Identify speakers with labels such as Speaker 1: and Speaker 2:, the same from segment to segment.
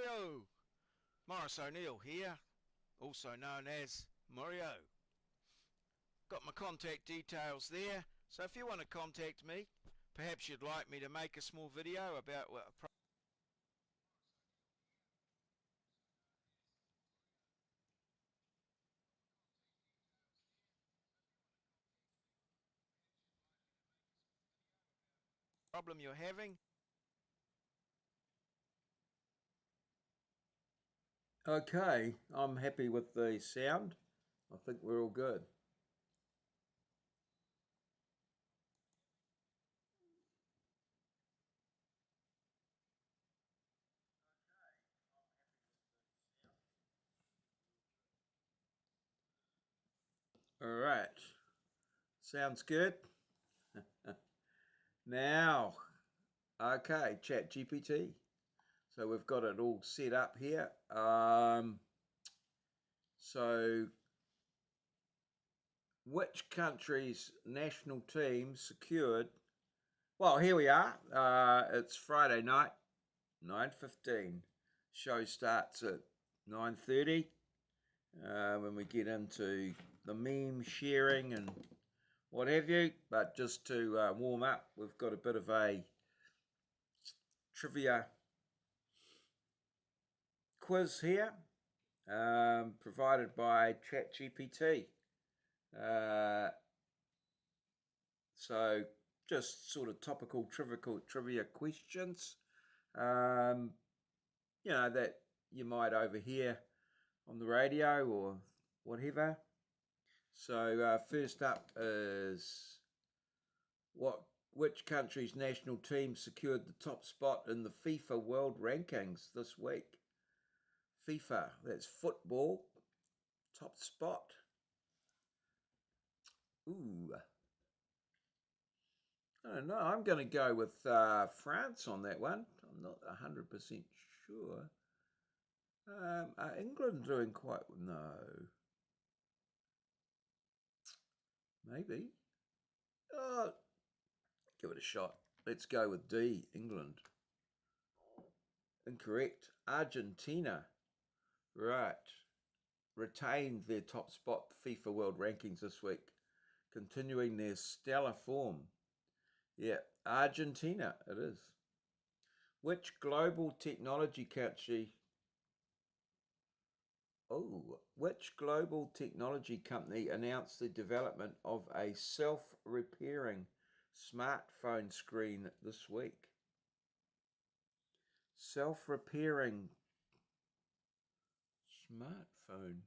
Speaker 1: Maurieo! Morris O'Neill here, also known as Maurieo. Got my contact details there, so if you want to contact me, perhaps you'd like me to make a small video about what problem you're having.
Speaker 2: Okay, I'm happy with the sound. I think we're all good. All right, sounds good. Now, okay, Chat GPT. So we've got it all set up here. So which country's national team secured? Well, here we are. It's Friday night, 9:15. Show starts at 9:30. When we get into the meme sharing and what have you. But just to warm up, we've got a bit of a trivia quiz here, provided by ChatGPT. So just sort of topical trivia questions, that you might overhear on the radio or whatever. So first up is which country's national team secured the top spot in the FIFA World Rankings this week? FIFA, that's football, top spot. Ooh, I don't know. I'm going to go with France on that one. I'm not 100% sure. Are England doing quite... No. Maybe. Oh, give it a shot. Let's go with D, England. Incorrect. Argentina. Right. Retained their top spot FIFA World Rankings this week, continuing their stellar form. Yeah, Argentina it is. Which global technology company announced the development of a self-repairing smartphone screen this week? Self-repairing smartphone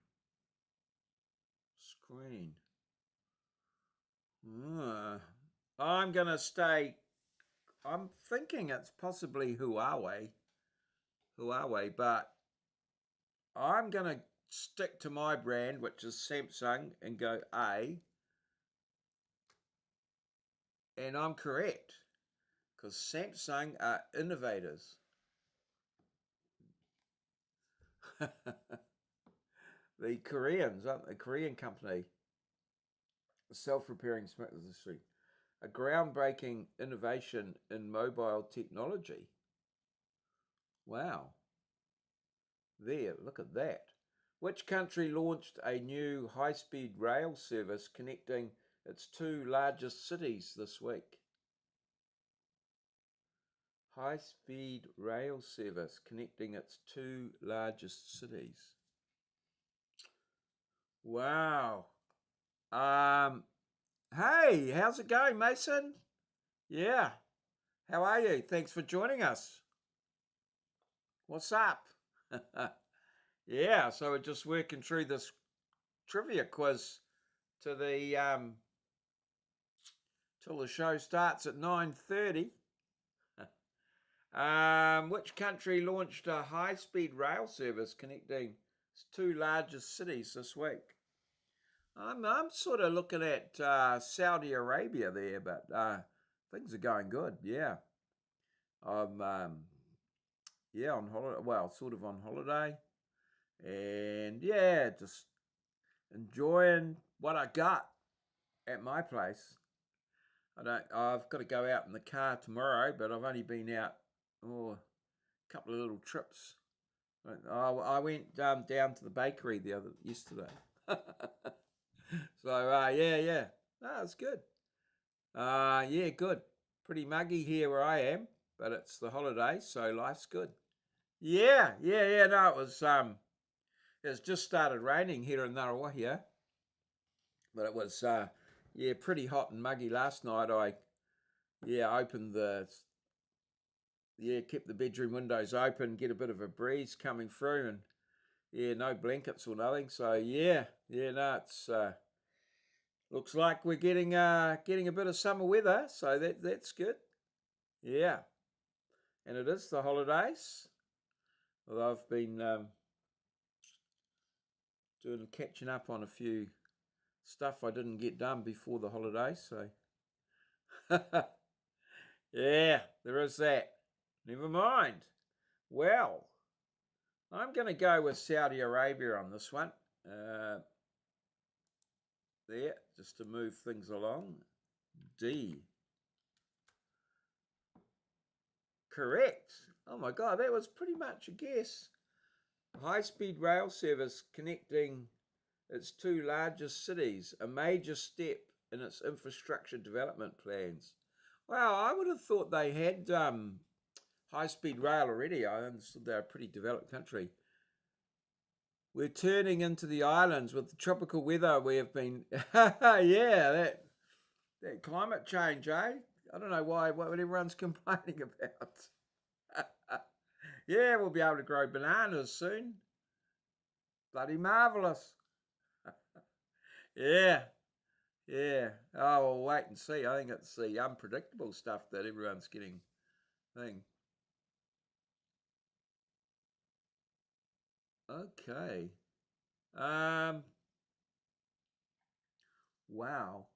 Speaker 2: screen. I'm thinking it's possibly Huawei, but I'm going to stick to my brand, which is Samsung, and go A. And I'm correct, because Samsung are innovators. The Koreans, aren't they? Korean company. Self-repairing smart industry. A groundbreaking innovation in mobile technology. Wow. There, look at that. Which country launched a new high-speed rail service connecting its two largest cities this week? High-speed rail service connecting its two largest cities. Wow. Hey, how's it going, Mason? Yeah. How are you? Thanks for joining us. What's up? Yeah, so we're just working through this trivia quiz to the till the show starts at 9:30. Which country launched a high-speed rail service connecting its two largest cities this week? I'm sort of looking at Saudi Arabia there, but things are going good. Yeah, I'm on holiday. Well, sort of on holiday, and yeah, just enjoying what I got at my place. I've got to go out in the car tomorrow, but I've only been out a couple of little trips I went down to the bakery yesterday. So yeah, no, it's good. Yeah, good. Pretty muggy here where I am, but it's the holidays, so life's good. Yeah. No, it's just started raining here in Ngaruawahia, but it was yeah, pretty hot and muggy last night. Opened kept the bedroom windows open, get a bit of a breeze coming through, and yeah, no blankets or nothing. So no, it's looks like we're getting a bit of summer weather, so that's good. Yeah, and it is the holidays. Well, I've been doing catching up on a few stuff I didn't get done before the holidays, so yeah, there is that. Never mind. Well, I'm going to go with Saudi Arabia on this one. There, just to move things along. D. Correct. Oh my God, that was pretty much a guess. High-speed rail service connecting its two largest cities, a major step in its infrastructure development plans. Wow, I would have thought they had high-speed rail already. I understood they're a pretty developed country. We're turning into the islands with the tropical weather we have been. Yeah, that climate change, eh? I don't know what everyone's complaining about. Yeah, we'll be able to grow bananas soon. Bloody marvellous. Yeah. Oh, we'll wait and see. I think it's the unpredictable stuff that everyone's getting thing. Okay. Wow.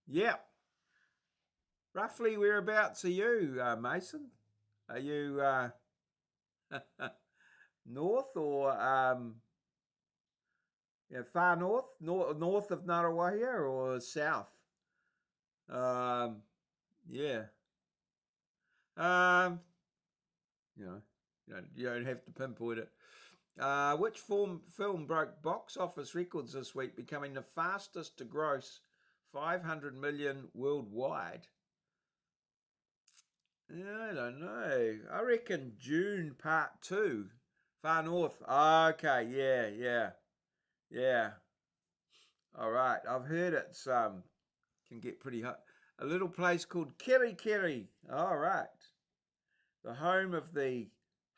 Speaker 2: Yeah. Roughly whereabouts are you, Mason? Are you north or far north of Ngaruawahia or south? Yeah. Um, you don't have to pinpoint it. Which film broke box office records this week, becoming the fastest to gross 500 million worldwide? I don't know. I reckon June Part 2. Far North. Okay, yeah. All right. I've heard it's can get pretty hot. A little place called Kerikeri. All right. The home of the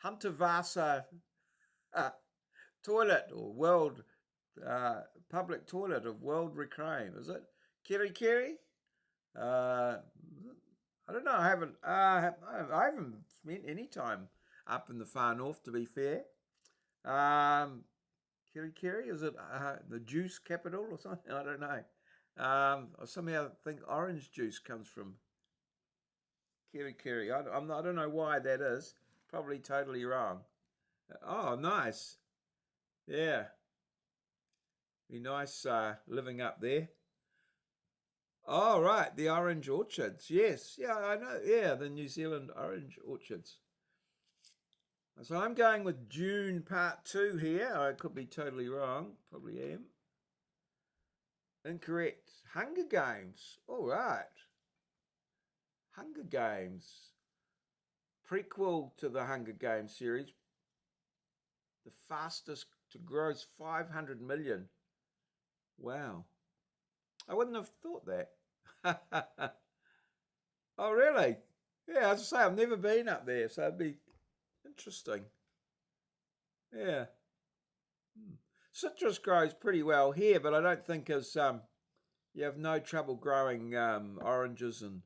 Speaker 2: Huntavasa toilet or world public toilet of world reclaim. Is it Kerikeri? I don't know. I haven't spent any time up in the far north, to be fair. Kerikeri, is it the juice capital or something? I don't know. I somehow think orange juice comes from Kerikeri. I don't know why that is. Probably totally wrong. Oh, nice. Yeah. Be nice living up there. Oh, right, the orange orchards. Yes, yeah, I know. Yeah, the New Zealand orange orchards. So I'm going with June Part 2 here. I could be totally wrong. Probably am. Incorrect. Hunger Games. All right. Hunger Games. Prequel to the Hunger Games series. The fastest to gross 500 million. Wow. I wouldn't have thought that. Oh, really? Yeah, as I say, I've never been up there, so it'd be interesting. Yeah. Citrus grows pretty well here, but I don't think as you have no trouble growing oranges and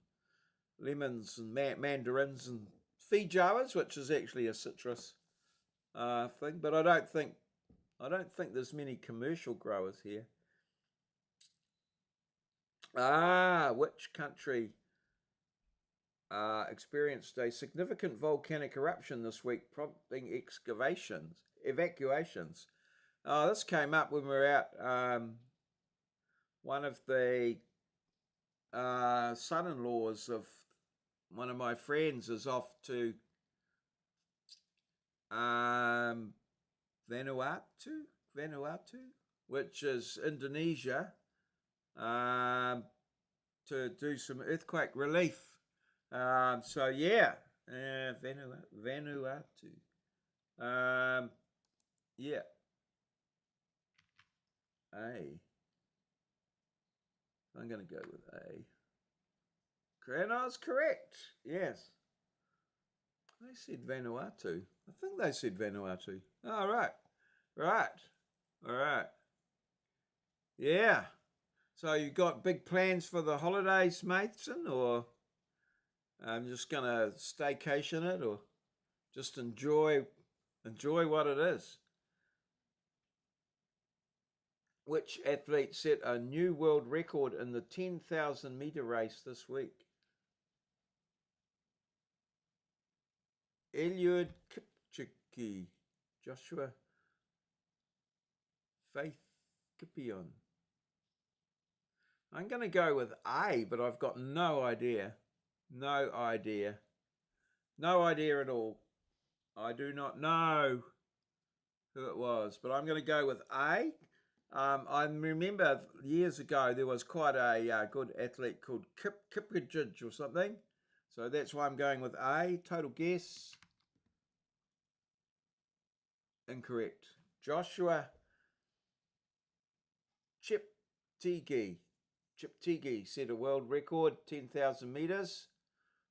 Speaker 2: lemons and mandarins and feijoas, which is actually a citrus thing. But I don't think there's many commercial growers here. Which country experienced a significant volcanic eruption this week, prompting evacuations? This came up when we were out. One of the son-in-laws of one of my friends is off to Vanuatu, which is Indonesia, to do some earthquake relief. So yeah, Vanuatu. Yeah, A. I'm going to go with A. And I was correct. Yes. They said Vanuatu. I think they said Vanuatu. All right. Right. All right. Yeah. So you got big plans for the holidays, Mason, or I'm just going to staycation it, or just enjoy what it is? Which athlete set a new world record in the 10,000 meter race this week? Eliud Kipchoge, Joshua Faith Kipion. I'm going to go with A, but I've got no idea. No idea. No idea at all. I do not know who it was, but I'm going to go with A. I remember years ago there was quite a good athlete called Kipchoge or something. So that's why I'm going with A. Total guess. Incorrect. Joshua Cheptegei set a world record, 10,000 meters,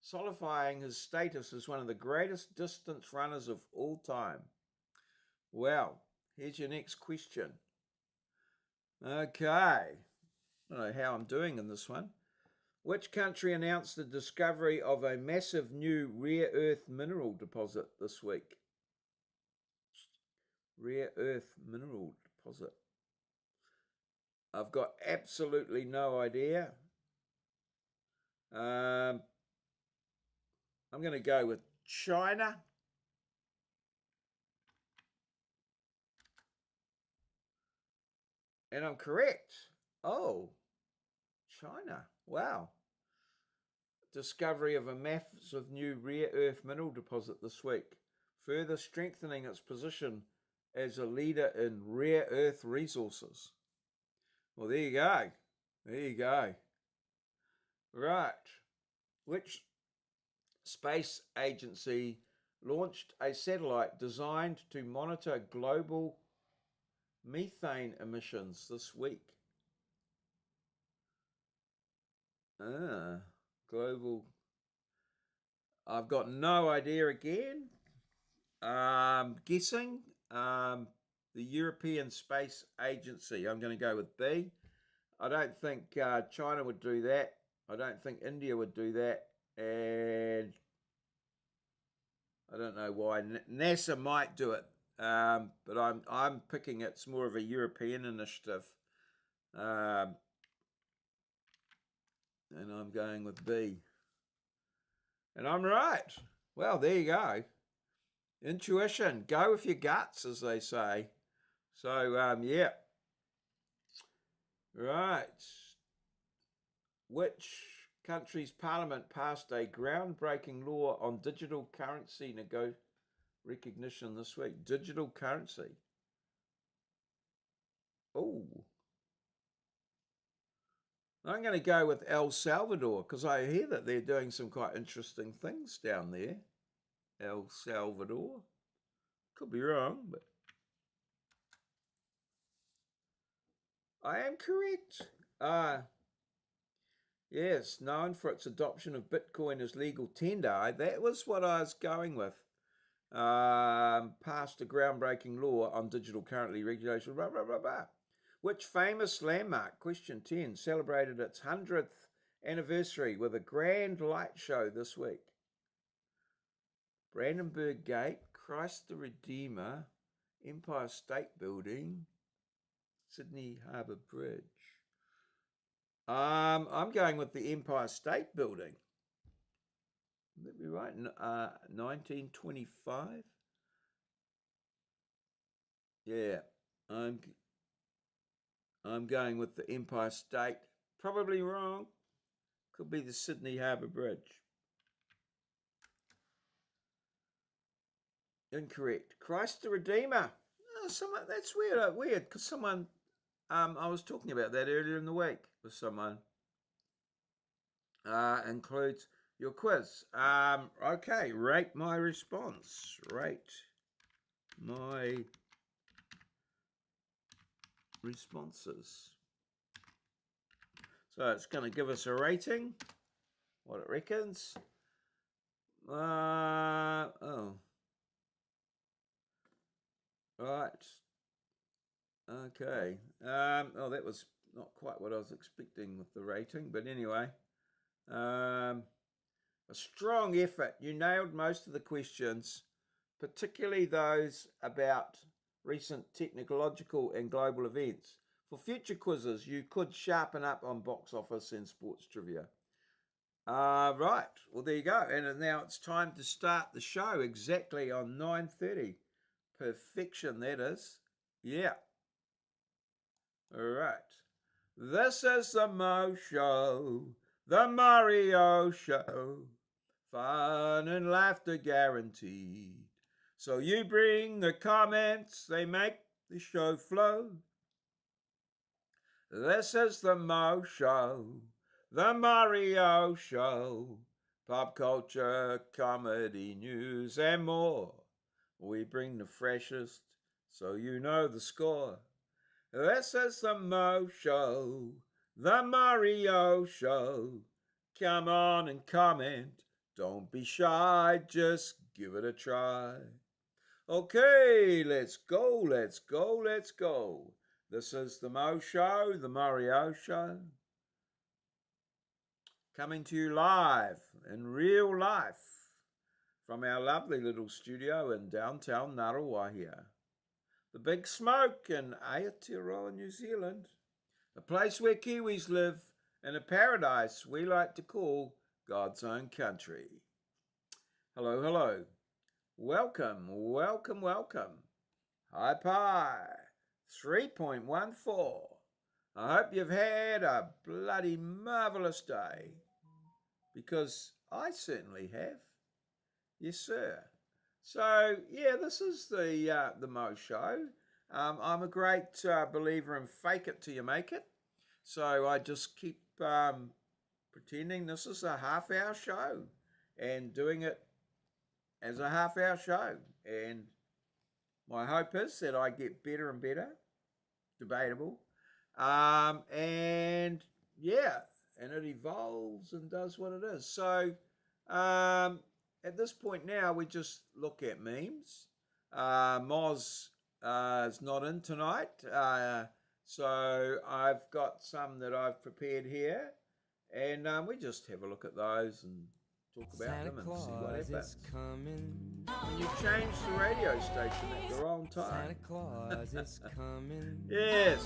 Speaker 2: solidifying his status as one of the greatest distance runners of all time. Well, here's your next question. Okay. I don't know how I'm doing in this one. Which country announced the discovery of a massive new rare earth mineral deposit this week? Rare earth mineral deposit. I've got absolutely no idea. I'm going to go with China. And I'm correct. Oh, China. Wow. Discovery of a massive new rare earth mineral deposit this week, further strengthening its position as a leader in rare earth resources. Well, there you go. There you go. Right. Which space agency launched a satellite designed to monitor global methane emissions this week? Global. I've got no idea again. Guessing. The European Space Agency. I'm going to go with B. I don't think China would do that. I don't think India would do that. And I don't know why. NASA might do it. But I'm picking it's more of a European initiative. And I'm going with B. And I'm right. Well, there you go. Intuition. Go with your guts, as they say. So, yeah. Right. Which country's parliament passed a groundbreaking law on digital currency recognition this week? Digital currency. Oh. I'm going to go with El Salvador because I hear that they're doing some quite interesting things down there. El Salvador. Could be wrong, but I am correct. Yes, known for its adoption of Bitcoin as legal tender. That was what I was going with. Passed a groundbreaking law on digital currency regulation. Blah, blah, blah, blah. Which famous landmark, question 10, celebrated its 100th anniversary with a grand light show this week? Brandenburg Gate, Christ the Redeemer, Empire State Building, Sydney Harbour Bridge. I'm going with the Empire State Building. Would that be right? 1925. Yeah, I'm going with the Empire State. Probably wrong. Could be the Sydney Harbour Bridge. Incorrect. Christ the Redeemer. Oh, someone, that's weird. Weird, because someone, I was talking about that earlier in the week with someone. Includes your quiz. Okay, rate my response. Rate my responses. So it's going to give us a rating, what it reckons. Oh. Right. Okay. Oh, that was not quite what I was expecting with the rating, but anyway. A strong effort. You nailed most of the questions, particularly those about recent technological and global events. For future quizzes, you could sharpen up on box office and sports trivia. Right. Well, there you go. And now it's time to start the show exactly on 9:30. Perfection, that is. Yeah. All right. This is the Mo Show, the Maurieo Show. Fun and laughter guaranteed. So you bring the comments, they make the show flow. This is the Mo Show, the Maurieo Show. Pop culture, comedy, news, and more. We bring the freshest, so you know the score. This is the Mo Show, the Maurieo Show. Come on and comment. Don't be shy, just give it a try. Okay, let's go, let's go, let's go. This is the Mo Show, the Maurieo Show. Coming to you live, in real life, from our lovely little studio in downtown Ngaruawahia. The Big Smoke in Aotearoa, New Zealand. A place where Kiwis live in a paradise we like to call God's own country. Hello, hello. Welcome, welcome, welcome. Hi Pi 3.14. I hope you've had a bloody marvellous day, because I certainly have. Yes, sir. So, yeah, this is the Mo Show. I'm a great believer in fake it till you make it. So I just keep pretending this is a half-hour show and doing it as a half-hour show. And my hope is that I get better and better. Debatable. And, yeah, and it evolves and does what it is. So, at this point now, we just look at memes. Moz is not in tonight, so I've got some that I've prepared here, and we just have a look at those and talk about
Speaker 3: Santa
Speaker 2: them and
Speaker 3: Claus
Speaker 2: see what happens.
Speaker 3: Coming.
Speaker 2: When you change the radio station at the wrong time.
Speaker 3: Santa Claus is coming.
Speaker 2: Yes.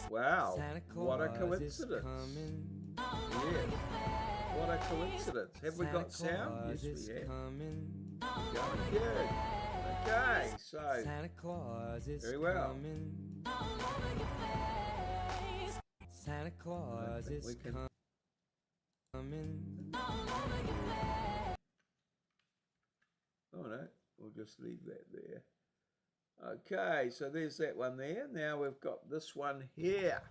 Speaker 2: Wow.
Speaker 3: Santa Claus
Speaker 2: what a
Speaker 3: is
Speaker 2: coincidence.
Speaker 3: coming.
Speaker 2: Yes. What a coincidence. Have we got
Speaker 3: Santa
Speaker 2: sound?
Speaker 3: Claus
Speaker 2: Yes,
Speaker 3: is
Speaker 2: we have.
Speaker 3: coming.
Speaker 2: Going good. Okay, so
Speaker 3: Santa Claus is
Speaker 2: very well.
Speaker 3: coming. Santa Claus
Speaker 2: think
Speaker 3: is
Speaker 2: we can-
Speaker 3: coming.
Speaker 2: Oh no, we'll just leave that there. Okay, so there's that one there. Now we've got this one here.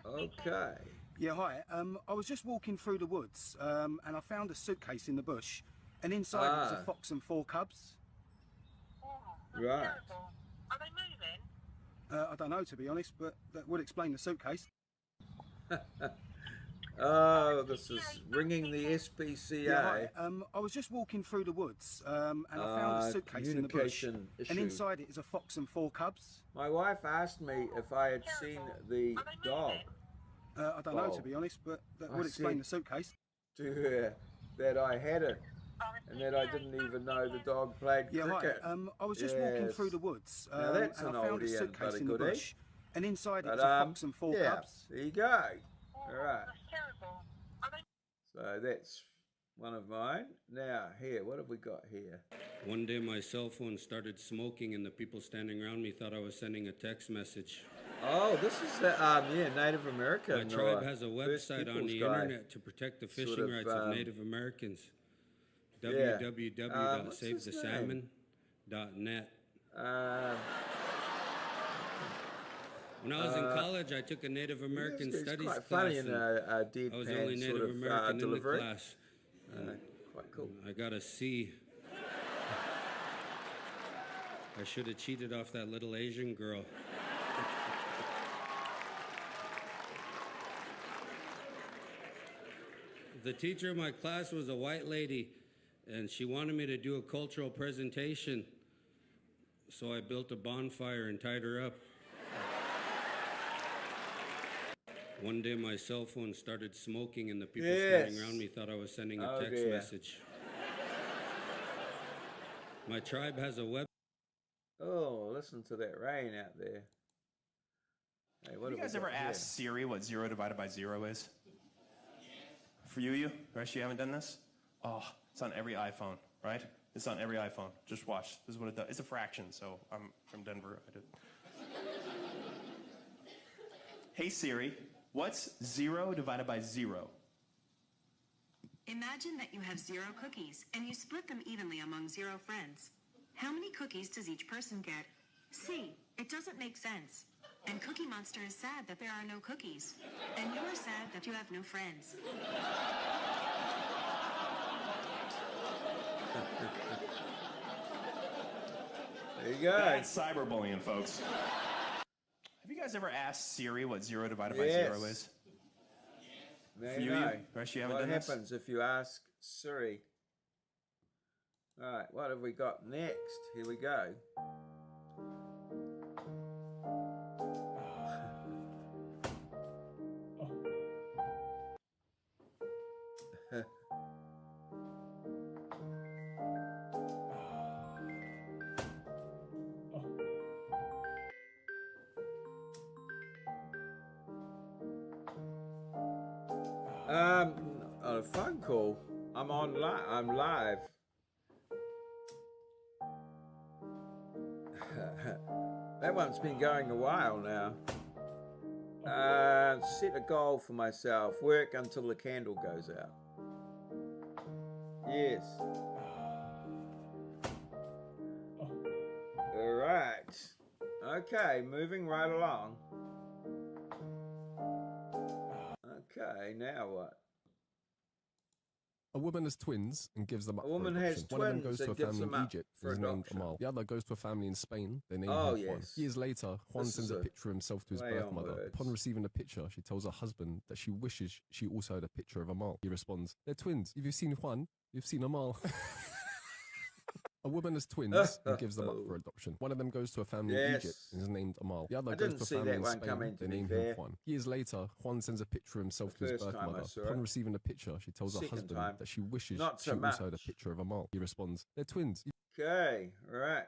Speaker 2: Okay.
Speaker 4: Yeah, hi. I was just walking through the woods and I found a suitcase in the bush, and inside it was a fox and 4 cubs.
Speaker 5: Oh,
Speaker 2: Right.
Speaker 5: terrible. Are they moving?
Speaker 4: I don't know, to be honest, but that would explain the suitcase.
Speaker 2: Oh, this is ringing the SPCA.
Speaker 4: Yeah, hi. I was just walking through the woods and I found a suitcase in the bush,
Speaker 2: communication issue.
Speaker 4: and inside it is a fox and 4 cubs.
Speaker 2: My wife asked me if I had seen the
Speaker 5: Are they
Speaker 2: dog
Speaker 5: moving?
Speaker 4: I don't know,
Speaker 2: Oh.
Speaker 4: to be honest, but that
Speaker 2: I
Speaker 4: would explain
Speaker 2: see.
Speaker 4: the suitcase.
Speaker 2: to her that I had it, and that I didn't even know the dog played
Speaker 4: Yeah, hi.
Speaker 2: cricket.
Speaker 4: I was just walking
Speaker 2: Yes.
Speaker 4: through the woods
Speaker 2: Now that's
Speaker 4: and
Speaker 2: an
Speaker 4: I found a
Speaker 2: oldie and
Speaker 4: suitcase
Speaker 2: bloody
Speaker 4: in the
Speaker 2: goodie.
Speaker 4: bush, and inside it
Speaker 2: But
Speaker 4: was a fox and 4
Speaker 2: yeah,
Speaker 4: cubs.
Speaker 2: there you go.
Speaker 5: Oh,
Speaker 2: All right.
Speaker 5: that's terrible. Are they
Speaker 2: So that's one of mine. Now here, what have we got here?
Speaker 6: One day my cell phone started smoking and the people standing around me thought I was sending a text message.
Speaker 2: Oh, this is the Native American.
Speaker 6: My tribe has a
Speaker 2: First
Speaker 6: website on
Speaker 2: Peoples
Speaker 6: the
Speaker 2: guy.
Speaker 6: internet to protect the
Speaker 2: Sort
Speaker 6: fishing
Speaker 2: of,
Speaker 6: rights of Native Americans.
Speaker 2: Yeah. What's his
Speaker 6: www.savethesalmon.net.
Speaker 2: Um,
Speaker 6: When I was in college, I took a Native American
Speaker 2: it's
Speaker 6: studies
Speaker 2: quite
Speaker 6: class.
Speaker 2: funny in
Speaker 6: and
Speaker 2: a
Speaker 6: I was the only
Speaker 2: deadpan
Speaker 6: Native
Speaker 2: sort of
Speaker 6: American in the
Speaker 2: delivery.
Speaker 6: class.
Speaker 2: Quite cool.
Speaker 6: I got a C. I should have cheated off that little Asian girl. The teacher of my class was a white lady, and she wanted me to do a cultural presentation. So I built a bonfire and tied her up. One day my cell phone started smoking, and the people standing around me thought I was sending a text message. My tribe has a web.
Speaker 2: Oh, listen to that rain out there. Hey, what
Speaker 7: Have you guys ever asked Siri what 0 divided by 0 is? For you? The rest of you haven't done this? Oh, it's on every iPhone, right? It's on every iPhone. Just watch. This is what it does. It's a fraction, so I'm from Denver. I did. Hey Siri, what's 0 divided by 0?
Speaker 8: Imagine that you have 0 cookies and you split them evenly among 0 friends. How many cookies does each person get? C. It doesn't make sense. And Cookie Monster is sad that there are no cookies. And you're sad that you have no friends.
Speaker 2: There you go.
Speaker 7: That's cyberbullying, folks. Have you guys ever asked Siri what 0 divided by 0 is?
Speaker 2: There
Speaker 7: For
Speaker 2: you
Speaker 7: you?
Speaker 2: go.
Speaker 7: The rest of you haven't
Speaker 2: What
Speaker 7: done this?
Speaker 2: happens if you ask Siri? All right, what have we got next? Here we go. On a phone call. I'm I'm live. That one's been going a while now. Set a goal for myself. Work until the candle goes out. Yes. All right. Okay, moving right along. Okay, now what?
Speaker 9: A woman has twins and gives them up
Speaker 2: A woman
Speaker 9: for
Speaker 2: has
Speaker 9: adoption. One of them goes
Speaker 2: twins
Speaker 9: to a
Speaker 2: and gives
Speaker 9: family
Speaker 2: them
Speaker 9: in
Speaker 2: up
Speaker 9: Egypt.
Speaker 2: for
Speaker 9: He's named
Speaker 2: adoption.
Speaker 9: Amal. The other goes to a family in Spain. They name
Speaker 2: Oh,
Speaker 9: him Juan.
Speaker 2: yes.
Speaker 9: Years later, Juan
Speaker 2: This
Speaker 9: sends
Speaker 2: is
Speaker 9: a
Speaker 2: a
Speaker 9: picture of himself to his
Speaker 2: play
Speaker 9: birth
Speaker 2: on
Speaker 9: mother.
Speaker 2: words.
Speaker 9: Upon receiving the picture, she tells her husband that she wishes she also had a picture of Amal. He responds, "They're twins. If you've seen Juan, you've seen Amal." A woman has twins and gives them up for adoption. One of them goes to a family in
Speaker 2: Yes.
Speaker 9: Egypt and is named Amal. The other
Speaker 2: I
Speaker 9: goes
Speaker 2: didn't
Speaker 9: to a
Speaker 2: see
Speaker 9: family
Speaker 2: that
Speaker 9: in
Speaker 2: one
Speaker 9: Spain.
Speaker 2: coming, to
Speaker 9: They
Speaker 2: be
Speaker 9: name
Speaker 2: fair.
Speaker 9: him Juan. Years later, Juan sends a picture of himself
Speaker 2: The
Speaker 9: to his
Speaker 2: first
Speaker 9: birth
Speaker 2: time I
Speaker 9: mother.
Speaker 2: saw
Speaker 9: Upon
Speaker 2: it.
Speaker 9: receiving the picture, she tells her
Speaker 2: Second
Speaker 9: husband
Speaker 2: time.
Speaker 9: that she wishes
Speaker 2: Not
Speaker 9: she
Speaker 2: so
Speaker 9: also had a
Speaker 2: much.
Speaker 9: picture of Amal. He responds, "They're twins.
Speaker 2: Okay, right.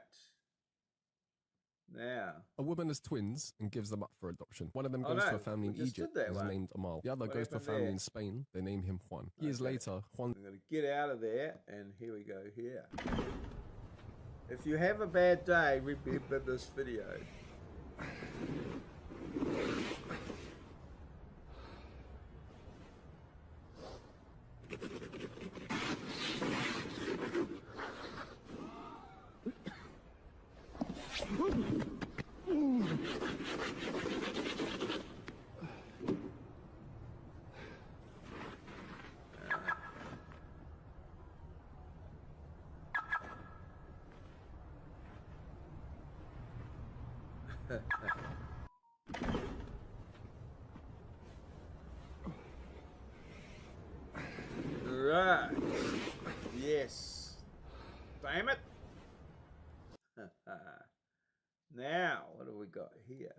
Speaker 2: Now,
Speaker 9: A woman has twins and gives them up for adoption. One of them
Speaker 2: Oh,
Speaker 9: goes to
Speaker 2: no,
Speaker 9: a family
Speaker 2: we
Speaker 9: in
Speaker 2: just did
Speaker 9: Egypt
Speaker 2: that
Speaker 9: and is
Speaker 2: one.
Speaker 9: named Amal. The other
Speaker 2: What
Speaker 9: goes to a
Speaker 2: happened
Speaker 9: family
Speaker 2: there?
Speaker 9: in Spain. They name him Juan. Years
Speaker 2: Okay.
Speaker 9: later, Juan
Speaker 2: I'm going to get out of there, and here we go here. If you have a bad day, remember this video. Right. Yes. Damn it. Now, what have we got here?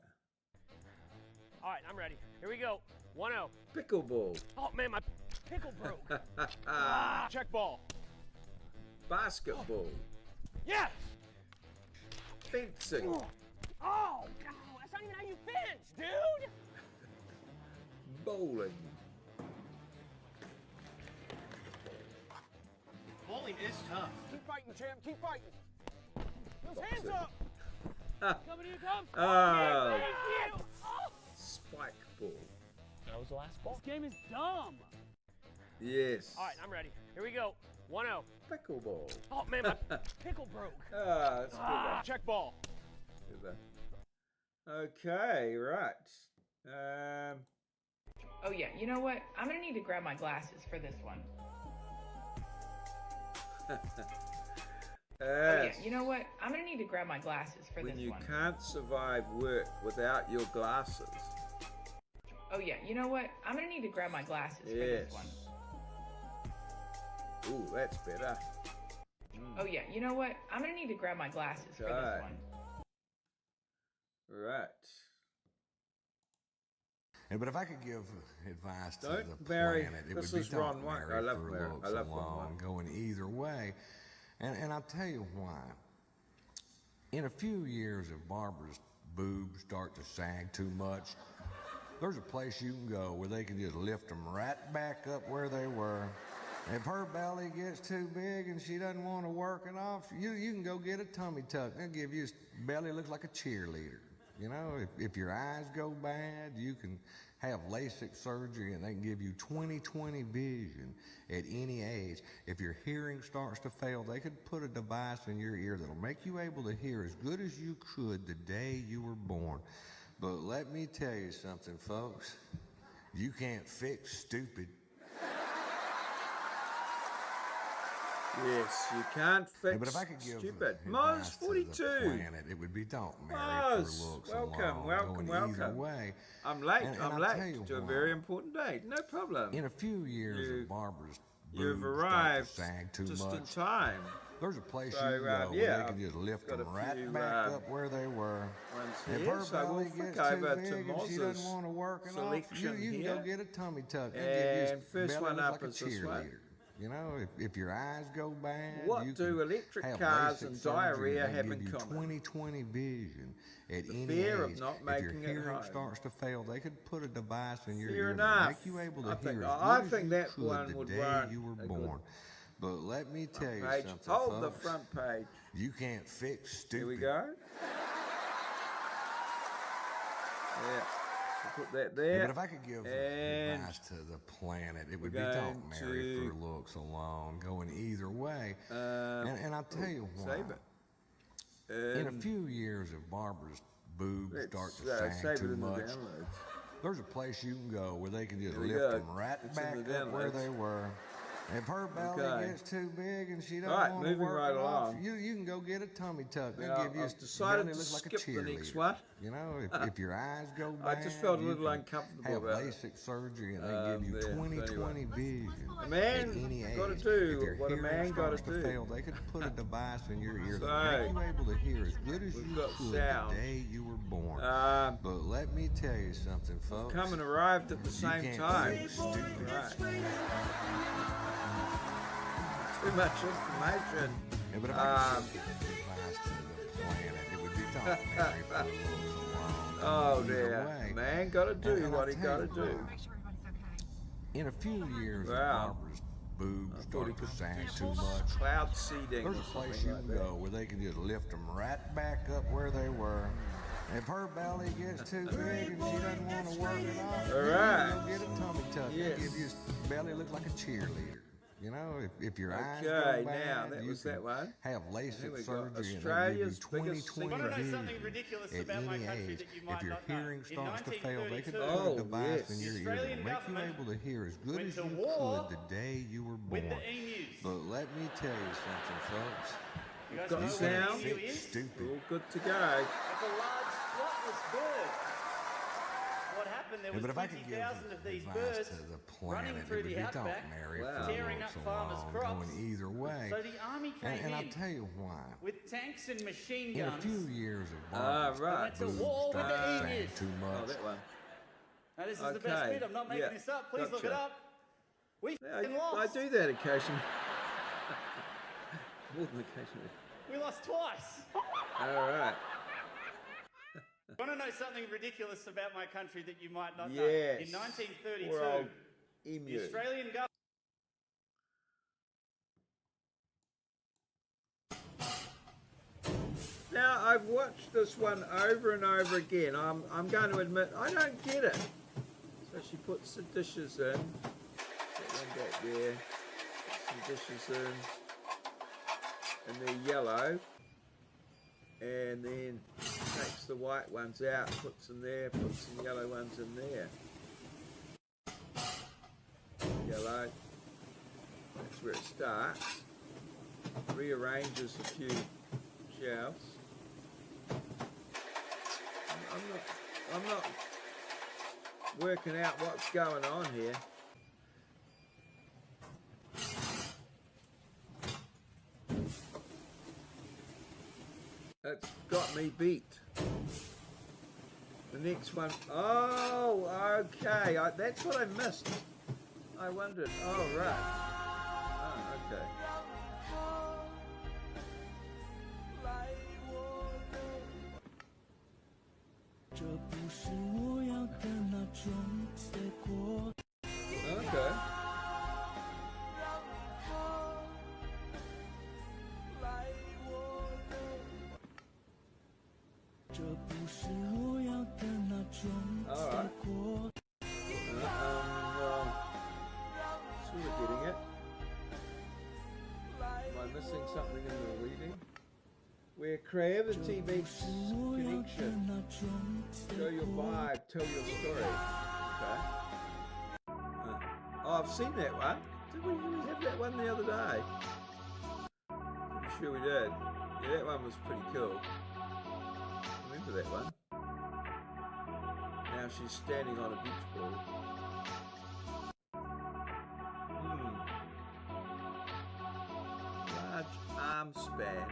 Speaker 10: All right, I'm ready. Here we go. 1-0.
Speaker 2: Pickleball.
Speaker 10: Oh, man, my pickle broke. Check ball.
Speaker 2: Basketball.
Speaker 10: Yes!
Speaker 2: Fencing.
Speaker 10: Oh, no, that's not even how you fence, dude!
Speaker 2: Bowling.
Speaker 10: Bowling is tough. Keep fighting, champ. Keep fighting. Those hands
Speaker 2: Boxing.
Speaker 10: up. Coming to you, come.
Speaker 2: Oh.
Speaker 10: Thank you. Oh.
Speaker 2: Spike ball.
Speaker 10: That was the last ball. This game is dumb.
Speaker 2: Yes.
Speaker 10: All right, I'm ready. Here we go. 1-0.
Speaker 2: Pickleball.
Speaker 10: Oh, man, my pickle broke.
Speaker 2: Ah, that's good.
Speaker 10: Check ball.
Speaker 2: Good. Okay, right.
Speaker 11: Oh yeah, you know what? I'm gonna need to grab my glasses for this one. Oh yeah, you know what? I'm gonna need to grab my glasses for
Speaker 2: when
Speaker 11: this
Speaker 2: you
Speaker 11: one.
Speaker 2: can't survive work without your glasses.
Speaker 11: Oh yeah, you know what? I'm gonna need to grab my glasses for this one.
Speaker 2: Ooh, that's better.
Speaker 11: Oh yeah, you know what? I'm gonna need to grab my glasses for this one.
Speaker 2: Right.
Speaker 12: Yeah, but if I could give advice to
Speaker 2: Don't
Speaker 12: the
Speaker 2: marry.
Speaker 12: planet, it
Speaker 2: This
Speaker 12: would be
Speaker 2: is Ron
Speaker 12: don't
Speaker 2: White.
Speaker 12: marry
Speaker 2: I love
Speaker 12: for
Speaker 2: Mary.
Speaker 12: looks
Speaker 2: I love Ron
Speaker 12: alone,
Speaker 2: White.
Speaker 12: going either way. And I'll tell you why. In a few years, if Barbara's boobs start to sag too much, there's a place you can go where they can just lift them right back up where they were. If her belly gets too big and she doesn't want to work it off, you can go get a tummy tuck. They'll give you a belly look like a cheerleader. You know, if your eyes go bad, you can have LASIK surgery and they can give you 20/20 vision at any age. If your hearing starts to fail, they could put a device in your ear that'll make you able to hear as good as you could the day you were born. But let me tell you something, folks. You can't fix stupid.
Speaker 2: Yes, you can't fix
Speaker 12: But if I could give
Speaker 2: stupid.
Speaker 12: advice
Speaker 2: Moz
Speaker 12: to
Speaker 2: 42.
Speaker 12: the planet, it would be don't marry
Speaker 2: Moz,
Speaker 12: for looks
Speaker 2: welcome,
Speaker 12: alone,
Speaker 2: welcome,
Speaker 12: going either
Speaker 2: welcome.
Speaker 12: way.
Speaker 2: I'm late.
Speaker 12: And
Speaker 2: I'm
Speaker 12: I'll tell
Speaker 2: late
Speaker 12: you
Speaker 2: to a
Speaker 12: why.
Speaker 2: very important date. No problem.
Speaker 12: In a few years, if Barbara's
Speaker 2: You've
Speaker 12: boobs
Speaker 2: arrived
Speaker 12: start to sag too
Speaker 2: just in
Speaker 12: much,
Speaker 2: time.
Speaker 12: there's a place
Speaker 2: So,
Speaker 12: you can go
Speaker 2: yeah,
Speaker 12: where they can just lift
Speaker 2: got
Speaker 12: them
Speaker 2: a
Speaker 12: right
Speaker 2: few,
Speaker 12: back up where they were. If
Speaker 2: here,
Speaker 12: her
Speaker 2: so we'll
Speaker 12: belly
Speaker 2: flick
Speaker 12: gets too
Speaker 2: over
Speaker 12: big
Speaker 2: to
Speaker 12: and she
Speaker 2: Moz's
Speaker 12: doesn't want to work it off,
Speaker 2: selection
Speaker 12: you can
Speaker 2: here.
Speaker 12: go get a tummy tuck. They'll give you
Speaker 2: And first
Speaker 12: belly
Speaker 2: one
Speaker 12: look
Speaker 2: up
Speaker 12: like a
Speaker 2: is this way.
Speaker 12: cheerleader. You know, if your eyes go bad,
Speaker 2: What
Speaker 12: you
Speaker 2: do
Speaker 12: can
Speaker 2: electric
Speaker 12: have
Speaker 2: cars
Speaker 12: LASIK
Speaker 2: and
Speaker 12: surgery
Speaker 2: diarrhea
Speaker 12: they
Speaker 2: have
Speaker 12: give
Speaker 2: in
Speaker 12: you
Speaker 2: common?
Speaker 12: 20/20 vision at
Speaker 2: The
Speaker 12: any
Speaker 2: fear
Speaker 12: age.
Speaker 2: of not
Speaker 12: If
Speaker 2: making
Speaker 12: your
Speaker 2: it
Speaker 12: hearing
Speaker 2: home.
Speaker 12: starts to fail, they could put a device in your
Speaker 2: Fair
Speaker 12: ear
Speaker 2: enough.
Speaker 12: to make you able to
Speaker 2: I
Speaker 12: hear
Speaker 2: think-
Speaker 12: as
Speaker 2: I
Speaker 12: good
Speaker 2: think
Speaker 12: as
Speaker 2: that
Speaker 12: you
Speaker 2: one
Speaker 12: could
Speaker 2: would
Speaker 12: the day
Speaker 2: warrant
Speaker 12: you were
Speaker 2: a good
Speaker 12: born. But let me tell you
Speaker 2: Page.
Speaker 12: something,
Speaker 2: Hold the
Speaker 12: folks.
Speaker 2: front page.
Speaker 12: You can't fix stupid.
Speaker 2: Here we go. Yeah. We'll put that there.
Speaker 12: Yeah, but if I could give
Speaker 2: and
Speaker 12: advice to the planet, it would be
Speaker 2: we're
Speaker 12: don't
Speaker 2: going
Speaker 12: marry
Speaker 2: to-
Speaker 12: for looks alone, going either way. And I'll tell you why.
Speaker 2: Save it.
Speaker 12: In a few years, if Barbara's boobs start to
Speaker 2: Let's
Speaker 12: sag
Speaker 2: save it
Speaker 12: too
Speaker 2: in the
Speaker 12: much,
Speaker 2: downloads.
Speaker 12: there's a place you can go where they can just
Speaker 2: Here we
Speaker 12: lift
Speaker 2: go.
Speaker 12: them right
Speaker 2: It's in
Speaker 12: back
Speaker 2: the
Speaker 12: up where
Speaker 2: downloads.
Speaker 12: they were. If her belly
Speaker 2: Okay.
Speaker 12: gets too big and she doesn't
Speaker 2: Right,
Speaker 12: want to
Speaker 2: moving
Speaker 12: work
Speaker 2: right
Speaker 12: it off,
Speaker 2: along.
Speaker 12: you can go get a tummy tuck. They'll
Speaker 2: Now,
Speaker 12: give you
Speaker 2: I've
Speaker 12: a
Speaker 2: decided
Speaker 12: belly
Speaker 2: to
Speaker 12: look like a
Speaker 2: skip the
Speaker 12: cheerleader.
Speaker 2: next one.
Speaker 12: You know, if your eyes go
Speaker 2: I
Speaker 12: bad,
Speaker 2: just felt a
Speaker 12: you
Speaker 2: little
Speaker 12: can
Speaker 2: uncomfortable
Speaker 12: have
Speaker 2: about it.
Speaker 12: LASIK surgery and they give you
Speaker 2: there,
Speaker 12: 20/20 vision.
Speaker 2: A man
Speaker 12: at any age.
Speaker 2: gotta do
Speaker 12: if your
Speaker 2: what a
Speaker 12: hearing
Speaker 2: man gotta
Speaker 12: starts to
Speaker 2: do.
Speaker 12: fail, they could put a device in your ear
Speaker 2: So,
Speaker 12: that make you able to hear as good as
Speaker 2: we've
Speaker 12: you
Speaker 2: got
Speaker 12: could
Speaker 2: sound.
Speaker 12: the day you were born.
Speaker 2: But
Speaker 12: let me tell you something, folks.
Speaker 2: come and arrived at the same
Speaker 12: can't
Speaker 2: time.
Speaker 12: fix stupid.
Speaker 2: Right. Too much information.
Speaker 12: Yeah, but if I could give advice to the planet, it would be don't marry for looks alone.
Speaker 2: Oh
Speaker 12: Either
Speaker 2: dear.
Speaker 12: way.
Speaker 2: Man gotta do
Speaker 12: And
Speaker 2: what
Speaker 12: I'll
Speaker 2: he
Speaker 12: tell
Speaker 2: gotta
Speaker 12: you
Speaker 2: do.
Speaker 12: why. In a few years, if
Speaker 2: Wow.
Speaker 12: Barbara's boobs
Speaker 2: I thought
Speaker 12: start
Speaker 2: he
Speaker 12: to
Speaker 2: could
Speaker 12: sag
Speaker 2: do
Speaker 12: too much,
Speaker 2: cloud seeding
Speaker 12: there's
Speaker 2: or
Speaker 12: a place
Speaker 2: something
Speaker 12: you
Speaker 2: like
Speaker 12: can
Speaker 2: that.
Speaker 12: go where they can just lift them right back up where they were. If her belly gets too big and she doesn't want to work it off,
Speaker 2: All
Speaker 12: you
Speaker 2: right.
Speaker 12: can go get a tummy tuck.
Speaker 2: Yes.
Speaker 12: They'll give you a belly look like a cheerleader. You know, if your eyes go
Speaker 2: Okay,
Speaker 12: bad,
Speaker 2: now that
Speaker 12: you
Speaker 2: was
Speaker 12: can
Speaker 2: that one.
Speaker 12: have
Speaker 2: Here
Speaker 12: LASIK
Speaker 2: we go.
Speaker 12: surgery and they give you
Speaker 2: Australia's biggest
Speaker 12: 20/20
Speaker 2: secret.
Speaker 10: Wanna know
Speaker 12: vision
Speaker 10: something ridiculous
Speaker 12: at
Speaker 10: about my
Speaker 12: any
Speaker 10: country
Speaker 12: age.
Speaker 10: that you might
Speaker 12: If your
Speaker 10: not know?
Speaker 12: hearing
Speaker 10: In
Speaker 12: starts to fail, they could
Speaker 10: 1932,
Speaker 12: put a
Speaker 2: Oh,
Speaker 12: device
Speaker 2: yes.
Speaker 12: in your
Speaker 10: The
Speaker 12: ear that'll
Speaker 10: Australian
Speaker 12: make you
Speaker 10: government
Speaker 12: able to hear as good
Speaker 10: went
Speaker 12: as
Speaker 10: to
Speaker 12: you
Speaker 10: war
Speaker 12: could the day you were
Speaker 10: with
Speaker 12: born.
Speaker 10: the emus.
Speaker 12: But let me tell you something, folks.
Speaker 10: You guys
Speaker 2: Got
Speaker 10: know
Speaker 2: sound?
Speaker 10: what an emu
Speaker 12: Fix
Speaker 10: is?
Speaker 12: stupid.
Speaker 2: All good to go.
Speaker 10: It's a large flightless bird. What happened, there
Speaker 12: Yeah,
Speaker 10: was
Speaker 12: but if I could give
Speaker 10: 20,000 of these
Speaker 12: advice
Speaker 10: birds
Speaker 12: to the
Speaker 10: running
Speaker 12: planet,
Speaker 10: through
Speaker 12: it would
Speaker 10: the
Speaker 12: be
Speaker 10: outback,
Speaker 12: don't marry
Speaker 2: Wow.
Speaker 12: for
Speaker 10: tearing
Speaker 12: looks
Speaker 10: up farmers'
Speaker 12: alone,
Speaker 10: crops.
Speaker 12: going either way.
Speaker 10: So the army came
Speaker 12: And I'll
Speaker 10: in
Speaker 12: tell you why.
Speaker 10: with tanks and machine
Speaker 12: In a
Speaker 10: guns.
Speaker 12: few years, if
Speaker 2: Ah,
Speaker 12: Barbara's
Speaker 2: right.
Speaker 10: went to
Speaker 12: boobs
Speaker 10: war with
Speaker 12: start
Speaker 10: the
Speaker 12: to sag
Speaker 10: emus.
Speaker 12: too
Speaker 2: Oh,
Speaker 12: much,
Speaker 2: that one.
Speaker 10: Now this is the best
Speaker 2: Okay,
Speaker 10: bit. I'm not making
Speaker 2: yeah,
Speaker 10: this up. Please look it
Speaker 2: gotcha.
Speaker 10: up. We
Speaker 2: Yeah,
Speaker 10: f***ing lost.
Speaker 2: I do that occasionally. More than occasionally.
Speaker 10: We lost twice.
Speaker 2: All right.
Speaker 10: Want to know something ridiculous about my country that you might not know?
Speaker 2: Yes.
Speaker 10: In 1932,
Speaker 2: Poor old
Speaker 10: the
Speaker 2: emu.
Speaker 10: Australian government.
Speaker 2: Now I've watched this one over and over again. I'm going to admit I don't get it. So she puts the dishes in. That one back there. Some the dishes in. And they're yellow. And then takes the white ones out, puts them there, puts some yellow ones in there. Yellow. That's where it starts. Rearranges a few shelves. I'm not working out what's going on here. It's got me beat. The next one, oh, okay, that's what I missed. I wondered, oh, right. Oh, okay. Okay. Alright. Sort of getting it. Am I missing something in the reading? Where creativity meets connection. Show your vibe, tell your story. Okay. Oh, I've seen that one. Did we have that one the other day? Pretty sure we did. Yeah, that one was pretty cool. Remember that one? Now she's standing on a beach ball. Large arm span.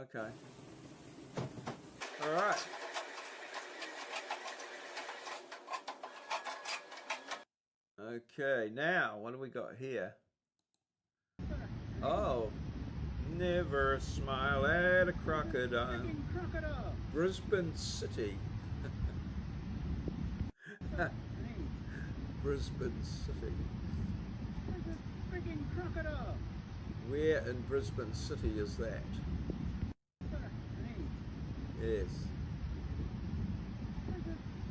Speaker 2: Okay. All right. Okay, now what do we got here? Oh, never smile at a crocodile. Brisbane City. Brisbane City.
Speaker 4: Freaking crocodile.
Speaker 2: Where in Brisbane City is that? Yes.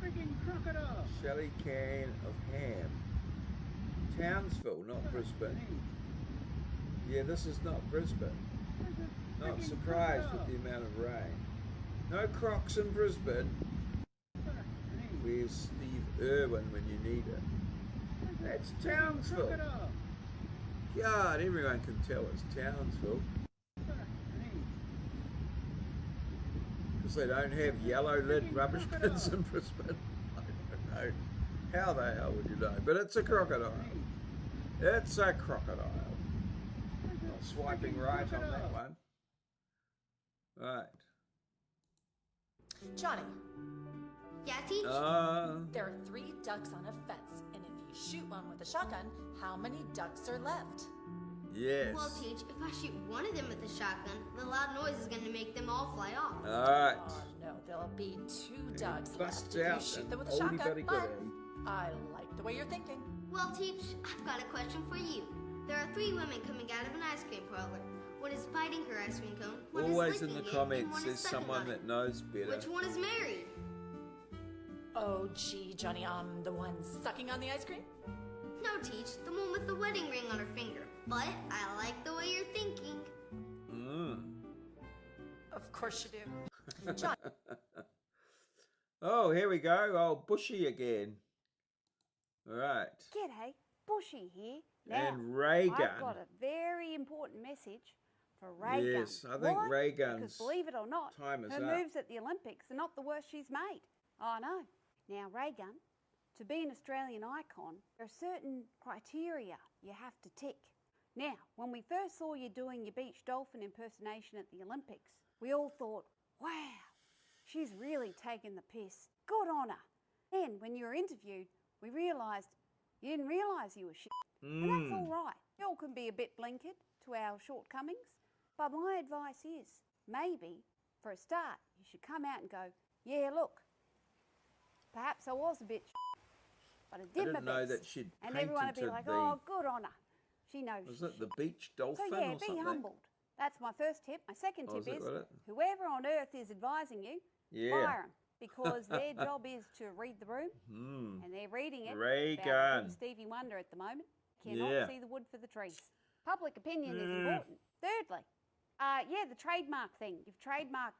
Speaker 4: Freaking crocodile.
Speaker 2: Shelly can of ham. Townsville, not Brisbane. Yeah, this is not Brisbane. Not surprised with the amount of rain. No crocs in Brisbane. Where's Steve Irwin when you need it? That's Townsville. God, everyone can tell it's Townsville. Because they don't have yellow lid rubbish bins in Brisbane. I don't know. How the hell would you know? But it's a crocodile. It's a crocodile. Not swiping right on that one. Right.
Speaker 13: Johnny.
Speaker 14: Yeah, Teach?
Speaker 13: There are 3 ducks on a fence, and if you shoot one with a shotgun, how many ducks are left?
Speaker 2: Yes.
Speaker 14: Well, Teach, if I shoot one of them with a shotgun, the loud noise is going to make them all fly off.
Speaker 2: Alright.
Speaker 13: Oh, no, there'll be 2 ducks
Speaker 2: Bust
Speaker 13: left if
Speaker 2: out
Speaker 13: you shoot them with a
Speaker 2: oldie
Speaker 13: shotgun,
Speaker 2: buddy
Speaker 13: but
Speaker 2: goodie.
Speaker 13: I like the way you're thinking.
Speaker 14: Well, Teach, I've got a question for you. There are 3 women coming out of an ice cream parlor. One is biting her ice cream cone, one
Speaker 2: Always
Speaker 14: is
Speaker 2: in the
Speaker 14: licking it,
Speaker 2: comments
Speaker 14: and one
Speaker 2: there's
Speaker 14: is sucking
Speaker 2: someone
Speaker 14: on
Speaker 2: that
Speaker 14: it.
Speaker 2: knows better.
Speaker 14: Which one is married?
Speaker 13: Oh, gee, Johnny, the one sucking on the ice cream?
Speaker 14: No, Teach, the one with the wedding ring on her finger. But I like the way you're thinking.
Speaker 13: Of course you do. John.
Speaker 2: Oh, here we go. Oh, Bushy again. All right.
Speaker 15: G'day, Bushy here. Now,
Speaker 2: And Ray Gun.
Speaker 15: I've got a very important message for Ray Gun.
Speaker 2: Yes, I think
Speaker 15: Why?
Speaker 2: Ray Gun's
Speaker 15: Because believe it or not,
Speaker 2: time is
Speaker 15: her
Speaker 2: up.
Speaker 15: moves at the Olympics are not the worst she's made. I know. Now, Ray Gun, to be an Australian icon, there are certain criteria you have to tick. Now, when we first saw you doing your beach dolphin impersonation at the Olympics, we all thought, wow, she's really taken the piss. Good on her. Then, when you were interviewed, we realised you didn't realise you were shit. And that's all right. We all can be a bit blinkered to our shortcomings. But my advice is, maybe, for a start, you should come out and go, yeah, look, perhaps I was a bit shit, but I did
Speaker 2: I didn't
Speaker 15: my
Speaker 2: know
Speaker 15: best.
Speaker 2: that she'd
Speaker 15: And everyone would be
Speaker 2: patented
Speaker 15: like,
Speaker 2: the-
Speaker 15: oh, good on her. She knows.
Speaker 2: Was it the beach dolphin
Speaker 15: So yeah,
Speaker 2: or
Speaker 15: be
Speaker 2: something?
Speaker 15: humbled. That's my first tip. My second
Speaker 2: Oh,
Speaker 15: tip
Speaker 2: is that
Speaker 15: is,
Speaker 2: what it-
Speaker 15: whoever on earth is advising you,
Speaker 2: Yeah.
Speaker 15: fire them. Because their job is to read the room, and they're reading it
Speaker 2: Ray
Speaker 15: about
Speaker 2: Gun.
Speaker 15: Stevie Wonder at the moment. cannot see the wood for the trees. Public opinion is important. Thirdly, the trademark thing. You've trademarked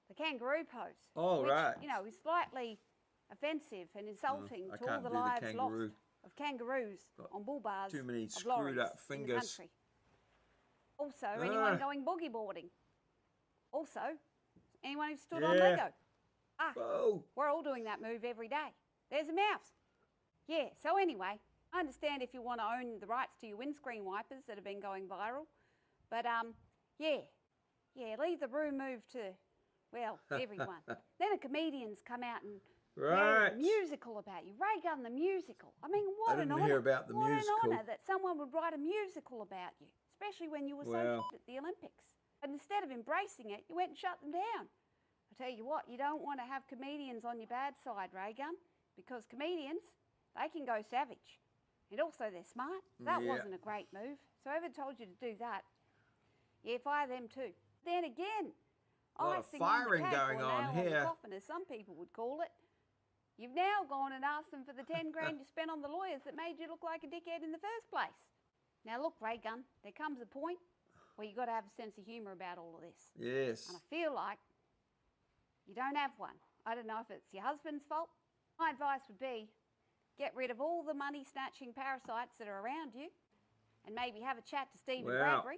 Speaker 15: the kangaroo pose.
Speaker 2: Oh,
Speaker 15: which,
Speaker 2: right.
Speaker 15: you know, is slightly offensive and insulting
Speaker 2: I
Speaker 15: to all
Speaker 2: can't
Speaker 15: the
Speaker 2: do the
Speaker 15: lives
Speaker 2: kangaroo.
Speaker 15: lost of kangaroos on bull bars
Speaker 2: Too many
Speaker 15: of
Speaker 2: screwed
Speaker 15: lorries
Speaker 2: up
Speaker 15: in the
Speaker 2: fingers.
Speaker 15: country. Also, anyone going boogie boarding. Also, anyone who stood on Lego. We're all doing that move every day. There's a mouse. Yeah, so anyway, I understand if you want to own the rights to your windscreen wipers that have been going viral. But, leave the room move to, well, everyone. Then the comedians come out and
Speaker 2: Right.
Speaker 15: a musical about you. Ray Gun the musical. I mean, what
Speaker 2: I
Speaker 15: an
Speaker 2: didn't
Speaker 15: honour.
Speaker 2: hear about the
Speaker 15: what
Speaker 2: musical.
Speaker 15: an honour that someone would write a musical about you, especially when you were so good at the Olympics. But instead of embracing it, you went and shut them down. I tell you what, you don't want to have comedians on your bad side, Ray Gun, because comedians, they can go savage. And also they're smart. That wasn't a great move. So whoever told you to do that, fire them too. Then again,
Speaker 2: A lot of
Speaker 15: icing on the
Speaker 2: firing
Speaker 15: cake,
Speaker 2: going
Speaker 15: or
Speaker 2: on
Speaker 15: nail on the
Speaker 2: here.
Speaker 15: coffin, as some people would call it. You've now gone and asked them for the 10 grand you spent on the lawyers that made you look like a dickhead in the first place. Now look, Ray Gun, there comes a point where you've got to have a sense of humour about all of this.
Speaker 2: Yes.
Speaker 15: And I feel like you don't have one. I don't know if it's your husband's fault. My advice would be get rid of all the money-snatching parasites that are around you and maybe have a chat to Stephen Bradbury.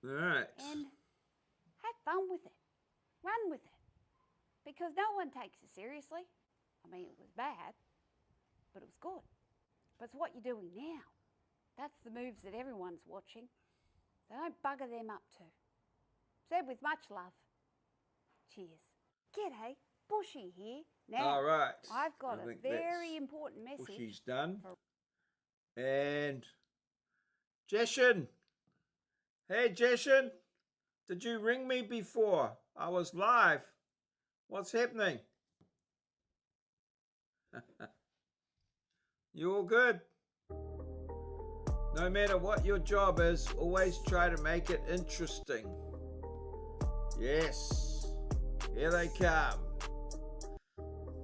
Speaker 2: Right.
Speaker 15: And have fun with it. Run with it. Because no one takes it seriously. I mean, it was bad, but it was good. But it's what you're doing now. That's the moves that everyone's watching. So don't bugger them up too. Said with much love. Cheers. G'day, Bushy here. Now,
Speaker 2: All right.
Speaker 15: I've got
Speaker 2: I
Speaker 15: a
Speaker 2: think
Speaker 15: very
Speaker 2: that's
Speaker 15: important message.
Speaker 2: Bushy's done. And Jeshin. Hey, Jeshin. Did you ring me before? I was live. What's happening? You all good? No matter what your job is, always try to make it interesting. Yes. Here they come.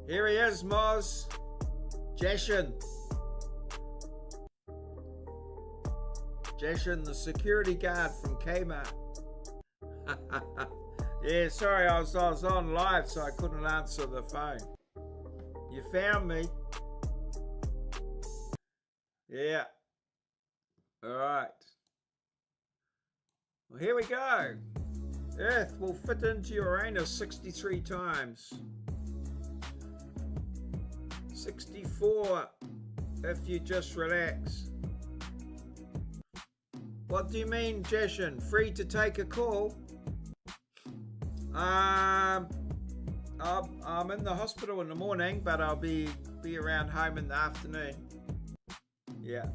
Speaker 2: Here he is, Moz. Jeshin. Jeshin, the security guard from Kmart. Yeah, sorry, I was on live, so I couldn't answer the phone. You found me. Yeah. All right. Well, here we go. Earth will fit into Uranus 63 times. 64 if you just relax. What do you mean, Jeshin? Free to take a call? I'm in the hospital in the morning, but I'll be around home in the afternoon. Yeah.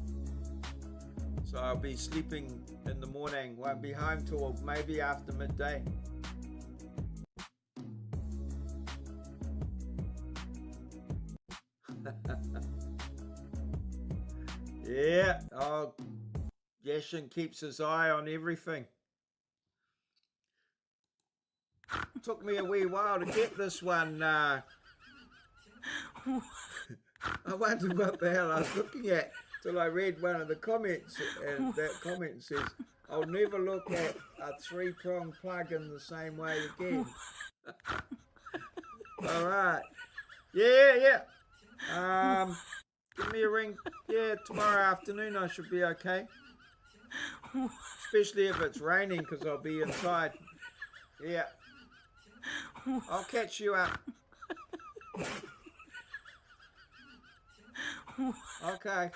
Speaker 2: So I'll be sleeping in the morning. Won't be home till maybe after midday. Yeah. Oh, Jeshin keeps his eye on everything. Took me a wee while to get this one. I wondered what the hell I was looking at till I read one of the comments, and that comment says, "I'll never look at a 3-prong plug in the same way again." All right. Yeah. Give me a ring. Yeah, tomorrow afternoon I should be okay. Especially if it's raining, because I'll be inside. Yeah. I'll catch you up. Okay.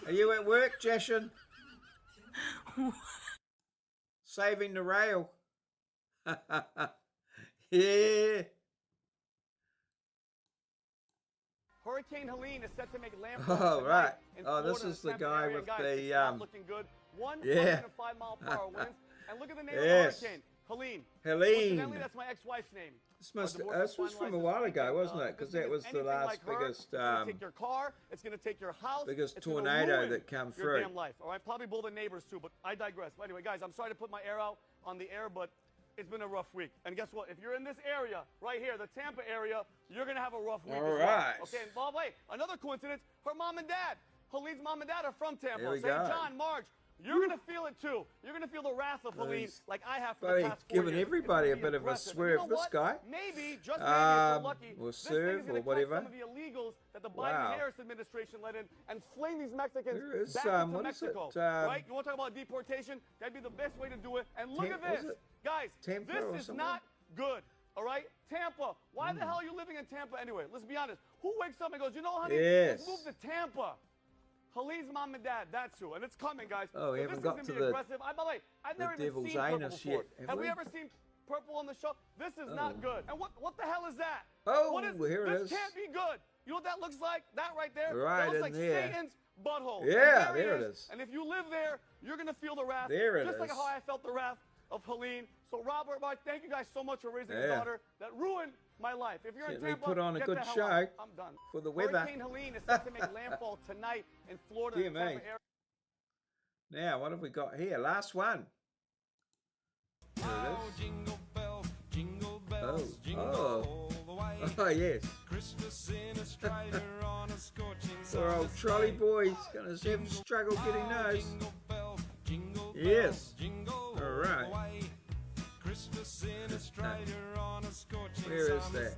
Speaker 2: Are you at work, Jeshin? Saving the rail. Yeah.
Speaker 10: Hurricane Helene is set to make landfall
Speaker 2: Oh, right.
Speaker 10: in
Speaker 2: Oh, this
Speaker 10: Florida
Speaker 2: is the
Speaker 10: and
Speaker 2: guy
Speaker 10: Tampa
Speaker 2: with
Speaker 10: area. Guys,
Speaker 2: the,
Speaker 10: it's not looking good. 105
Speaker 2: yeah.
Speaker 10: mile-per-hour winds. And look at the name
Speaker 2: Yes.
Speaker 10: of the hurricane. Helene.
Speaker 2: Helene.
Speaker 10: Coincidentally, that's my ex-wife's name.
Speaker 2: This was from a while ago, wasn't it? Because that was the last biggest,
Speaker 10: It's going to take your car. It's going to take your house.
Speaker 2: biggest
Speaker 10: it's gonna
Speaker 2: tornado
Speaker 10: ruin
Speaker 2: that come
Speaker 10: your
Speaker 2: through.
Speaker 10: damn life. All right, probably blow the neighbors too. But I digress. But anyway, guys, I'm sorry to put my air out on the air, but it's been a rough week. And guess what? If you're in this area right here, the Tampa area, you're going to have a rough week
Speaker 2: All
Speaker 10: as well.
Speaker 2: right.
Speaker 10: Okay. And by the way, another coincidence: her mom and dad. Helene's mom and dad are from Tampa.
Speaker 2: Here we
Speaker 10: St.
Speaker 2: go.
Speaker 10: John, Marge, you're going to feel it too. You're going to feel the wrath of Helene
Speaker 2: He's
Speaker 10: like I have for
Speaker 2: bloody
Speaker 10: the past 4
Speaker 2: giving
Speaker 10: years.
Speaker 2: everybody
Speaker 10: It's
Speaker 2: a
Speaker 10: gonna
Speaker 2: bit
Speaker 10: be
Speaker 2: of a
Speaker 10: aggressive.
Speaker 2: swerve,
Speaker 10: You know
Speaker 2: this
Speaker 10: what?
Speaker 2: guy.
Speaker 10: Maybe, just maybe, if we're lucky,
Speaker 2: or
Speaker 10: this thing
Speaker 2: serve
Speaker 10: is
Speaker 2: or
Speaker 10: gonna
Speaker 2: whatever.
Speaker 10: catch some of the illegals that the Biden-Harris administration let in and fling these Mexicans
Speaker 2: There is,
Speaker 10: back into
Speaker 2: what is it?
Speaker 10: Mexico. right? You want to talk about deportation? That'd be the best way to do it. And look at
Speaker 2: Was
Speaker 10: this.
Speaker 2: it
Speaker 10: Guys,
Speaker 2: Tampa or
Speaker 10: this is
Speaker 2: somewhere?
Speaker 10: not good. All right? Tampa. Why the hell are you living in Tampa anyway? Let's be honest. Who wakes up and goes, you know, honey, let's
Speaker 2: Yes.
Speaker 10: move to Tampa. Helene's mom and dad, that's who. And it's coming, guys.
Speaker 2: Oh, we
Speaker 10: So
Speaker 2: haven't
Speaker 10: this is
Speaker 2: got
Speaker 10: gonna
Speaker 2: to
Speaker 10: be
Speaker 2: the-
Speaker 10: aggressive. By the way, I've
Speaker 2: the
Speaker 10: never even
Speaker 2: devil's
Speaker 10: seen purple
Speaker 2: anus
Speaker 10: before.
Speaker 2: yet, have
Speaker 10: Have we
Speaker 2: we?
Speaker 10: ever seen purple on the show? This is
Speaker 2: Oh.
Speaker 10: not good. And what the hell is that?
Speaker 2: Oh,
Speaker 10: what is,
Speaker 2: here it
Speaker 10: this
Speaker 2: is.
Speaker 10: can't be good. You know what that looks like? That right there?
Speaker 2: Right
Speaker 10: that looks
Speaker 2: in
Speaker 10: like
Speaker 2: there.
Speaker 10: Satan's butthole.
Speaker 2: Yeah,
Speaker 10: And
Speaker 2: there it is.
Speaker 10: And if you live there, you're going to feel the wrath.
Speaker 2: There it
Speaker 10: just like
Speaker 2: is.
Speaker 10: how I felt the wrath of Helene. So Robert, Mark, thank you guys so much for raising a
Speaker 2: Yeah.
Speaker 10: daughter that ruined my life. If you're in
Speaker 2: Certainly
Speaker 10: Tampa,
Speaker 2: put on a
Speaker 10: get
Speaker 2: good
Speaker 10: the hell
Speaker 2: show
Speaker 10: out. I'm done.
Speaker 2: for the weather.
Speaker 10: Hurricane Helene is set to make landfall tonight in Florida
Speaker 2: Dear
Speaker 10: and Tampa
Speaker 2: me.
Speaker 10: area.
Speaker 2: Now, what have we got here? Last one. There it is. Oh, yes. Poor old trolley boy's gonna have struggle getting those. Yes. All right. Where is that?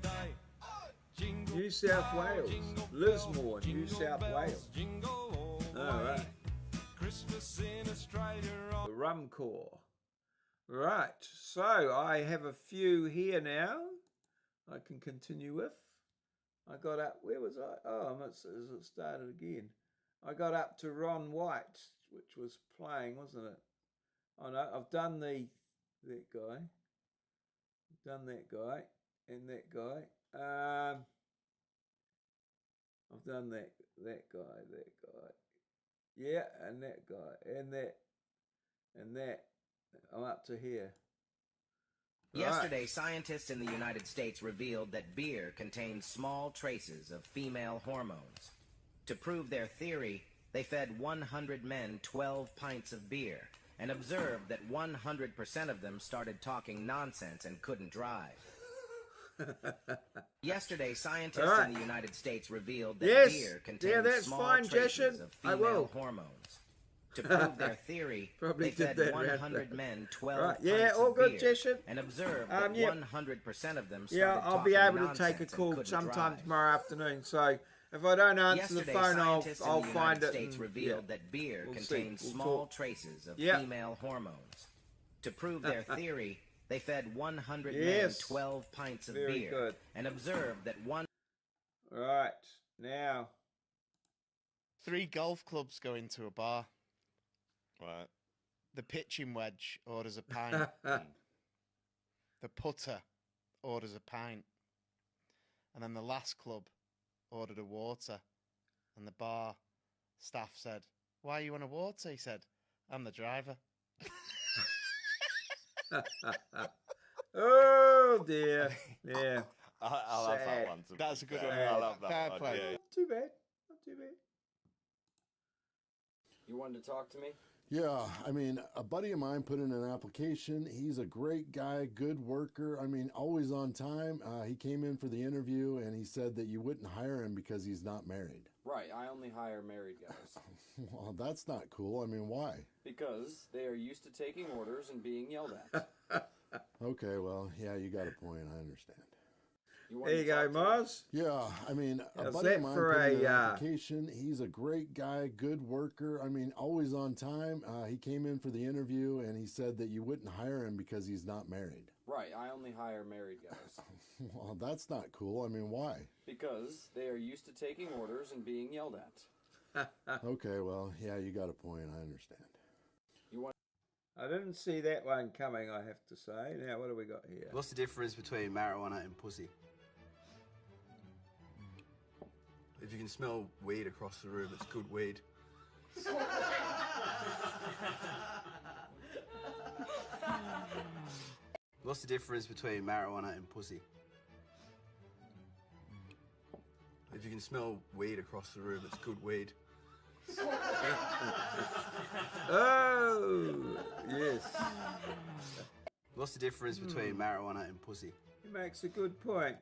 Speaker 2: New South Wales. Lismore, New South Wales. All right. The Rum Corps. Right, so I have a few here now I can continue with. I got up, where was I? Oh, it started again. I got up to Ron White, which was playing, wasn't it? Oh no, I've done that guy. I've done that guy and that guy. I've done that guy. Yeah, and that guy, and that. I'm up to here.
Speaker 16: Yesterday,
Speaker 2: Right.
Speaker 16: scientists in the United States revealed that beer contains small traces of female hormones. To prove their theory, they fed 100 men 12 pints of beer and observed that 100% of them started talking nonsense and couldn't drive. Yesterday, scientists
Speaker 2: All right.
Speaker 16: in the United States revealed that
Speaker 2: Yes.
Speaker 16: beer
Speaker 2: Yeah,
Speaker 16: contains
Speaker 2: that's
Speaker 16: small
Speaker 2: fine,
Speaker 16: traces
Speaker 2: Jesson.
Speaker 16: of
Speaker 2: I
Speaker 16: female
Speaker 2: will.
Speaker 16: hormones. To prove their theory,
Speaker 2: Probably
Speaker 16: they
Speaker 2: did
Speaker 16: fed
Speaker 2: that round
Speaker 16: 100
Speaker 2: there.
Speaker 16: men 12
Speaker 2: Right,
Speaker 16: pints
Speaker 2: yeah, all
Speaker 16: of
Speaker 2: good,
Speaker 16: beer
Speaker 2: Jesson.
Speaker 16: and observed that
Speaker 2: yeah.
Speaker 16: 100% of them started
Speaker 2: Yeah, I'll be
Speaker 16: talking
Speaker 2: able to take a
Speaker 16: nonsense and
Speaker 2: call
Speaker 16: couldn't
Speaker 2: sometime
Speaker 16: drive.
Speaker 2: tomorrow afternoon. So if I don't answer the
Speaker 16: Yesterday,
Speaker 2: phone,
Speaker 16: scientists in
Speaker 2: I'll
Speaker 16: the
Speaker 2: find
Speaker 16: United
Speaker 2: it.
Speaker 16: States
Speaker 2: and,
Speaker 16: revealed
Speaker 2: yeah,
Speaker 16: that beer
Speaker 2: we'll see.
Speaker 16: contains
Speaker 2: We'll
Speaker 16: small
Speaker 2: talk.
Speaker 16: traces of
Speaker 2: Yeah.
Speaker 16: female hormones. To prove their theory, they fed 100 men
Speaker 2: Yes.
Speaker 16: 12 pints of
Speaker 2: Very
Speaker 16: beer
Speaker 2: good.
Speaker 16: and observed that one.
Speaker 2: Right, now.
Speaker 17: 3 golf clubs go into a bar. Right. The pitching wedge orders a pint. The putter orders a pint. And then the last club ordered a water. And the bar staff said, "Why are you on a water?" He said, "I'm the driver."
Speaker 2: Oh dear. Yeah.
Speaker 18: I'll have that
Speaker 2: Sad.
Speaker 18: one. To
Speaker 17: That's a good
Speaker 18: fair.
Speaker 17: one.
Speaker 18: I'll have that
Speaker 17: Fair
Speaker 18: one.
Speaker 17: play.
Speaker 18: Yeah.
Speaker 2: Not too bad. Not too bad.
Speaker 19: You wanted to talk to me?
Speaker 20: Yeah, I mean, a buddy of mine put in an application. He's a great guy, good worker. I mean, always on time. He came in for the interview and he said that you wouldn't hire him because he's not married.
Speaker 19: Right, I only hire married guys.
Speaker 20: Well, that's not cool. I mean, why?
Speaker 19: Because they are used to taking orders and being yelled at.
Speaker 20: Okay, well, yeah, you got a point. I understand.
Speaker 2: There you go, Mars.
Speaker 20: Yeah, I mean, a
Speaker 2: How's
Speaker 20: buddy
Speaker 2: that
Speaker 20: of mine
Speaker 2: for
Speaker 20: put in an
Speaker 2: a,
Speaker 20: application. He's a great guy, good worker. I mean, always on time. He came in for the interview and he said that you wouldn't hire him because he's not married.
Speaker 19: Right, I only hire married guys.
Speaker 20: Well, that's not cool. I mean, why?
Speaker 19: Because they are used to taking orders and being yelled at.
Speaker 20: Okay, well, yeah, you got a point. I understand.
Speaker 19: You want?
Speaker 2: I didn't see that one coming, I have to say. Now, what do we got here?
Speaker 21: What's the difference between marijuana and pussy? If you can smell weed across the room, it's good weed. What's the difference between marijuana and pussy? If you can smell weed across the room, it's good weed.
Speaker 2: Oh, yes.
Speaker 21: What's the difference between marijuana and pussy?
Speaker 2: He makes a good point.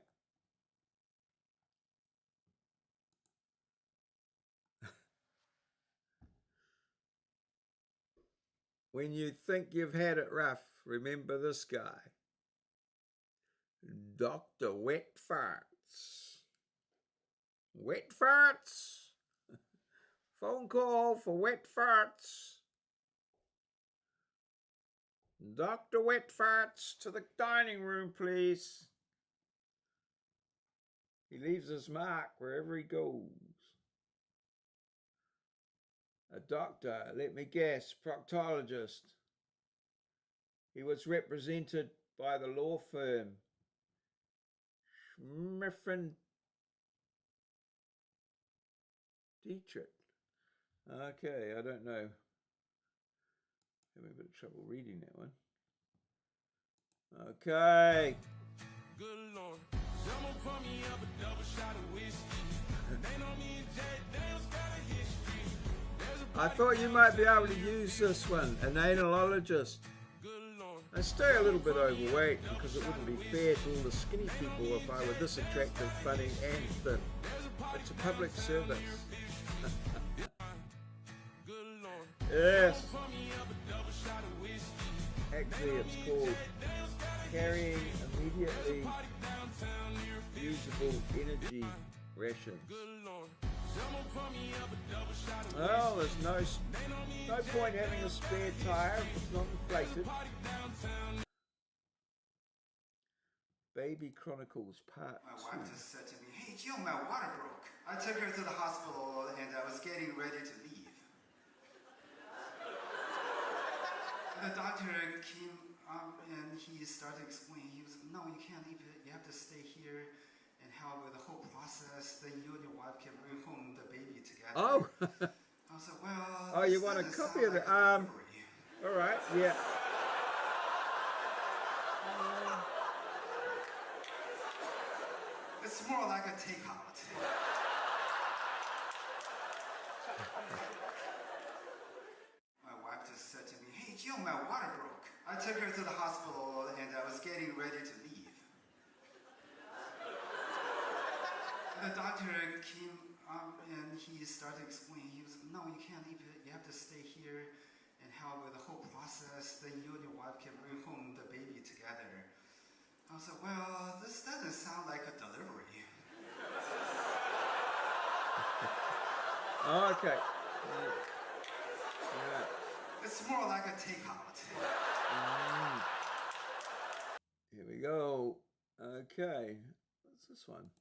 Speaker 2: When you think you've had it rough, remember this guy. Dr. Wet Farts. Wet Farts. Phone call for Wet Farts. Dr. Wet Farts to the dining room, please. He leaves his mark wherever he goes. A doctor, let me guess, proctologist. He was represented by the law firm Schmiffen Dietrich. Okay, I don't know. Having a bit of trouble reading that one. Okay.
Speaker 18: Good Lord. Someone pour me up a double shot of whiskey. They know me and Jack Daniels got a history.
Speaker 2: I thought you might be able to use this one, an analologist. I stay a little bit overweight because it wouldn't be fair to all the skinny people if I were this attractive, funny, and thin. It's a public service. Yes. Actually, it's called carrying immediately usable energy rations. Well, there's no point having a spare tire if it's not inflated. Baby Chronicles Part 2.
Speaker 22: My wife just said to me, "Hey Jill, my water broke." I took her to the hospital and I was getting ready to leave. The doctor came up and he started explaining. He was, "No, you can't leave it. You have to stay here and help with the whole process. Then you and your wife can bring home the baby together."
Speaker 2: Oh.
Speaker 22: I was like, "Well,
Speaker 2: oh, you want a copy of it? All right, yeah.
Speaker 22: It's more like a takeout." My wife just said to me, "Hey Jill, my water broke." I took her to the hospital and I was getting ready to leave. The doctor came up and he started explaining. He was, "No, you can't leave it. You have to stay here and help with the whole process. Then you and your wife can bring home the baby together." I was like, "Well, this doesn't sound like a delivery."
Speaker 2: Okay. Yeah.
Speaker 22: It's more like a takeout.
Speaker 2: Here we go. Okay. What's this one?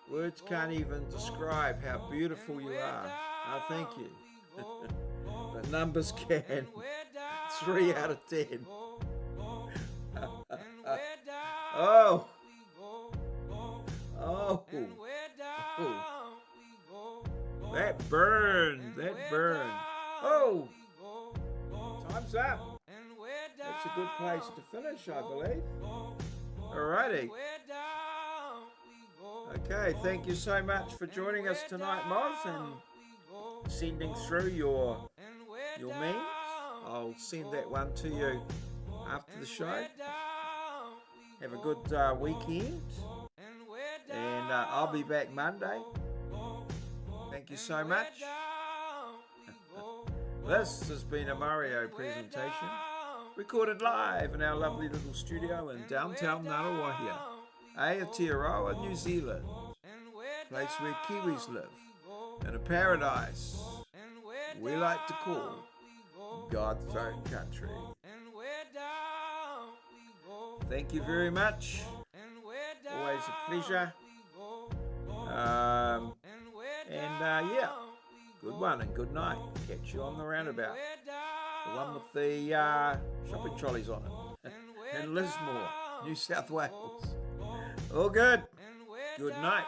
Speaker 2: Words can't even describe how beautiful you are. Oh, thank you. But numbers can. 3 out of 10. Oh. Oh. That burned. That burned. Oh. Time's up. That's a good place to finish, I believe. Alrighty. Okay, thank you so much for joining us tonight, Moz, and sending through your memes. I'll send that one to you after the show. Have a good weekend, and I'll be back Monday. Thank you so much. This has been a Maurieo presentation, recorded live in our lovely little studio in downtown Ngaruawahia, Aotearoa, New Zealand, place where Kiwis live, in a paradise we like to call God's own country. Thank you very much. Always a pleasure. Yeah, good one and good night. Catch you on the roundabout. The one with the shopping trolleys on it. In Lismore, New South Wales. All good. Good night.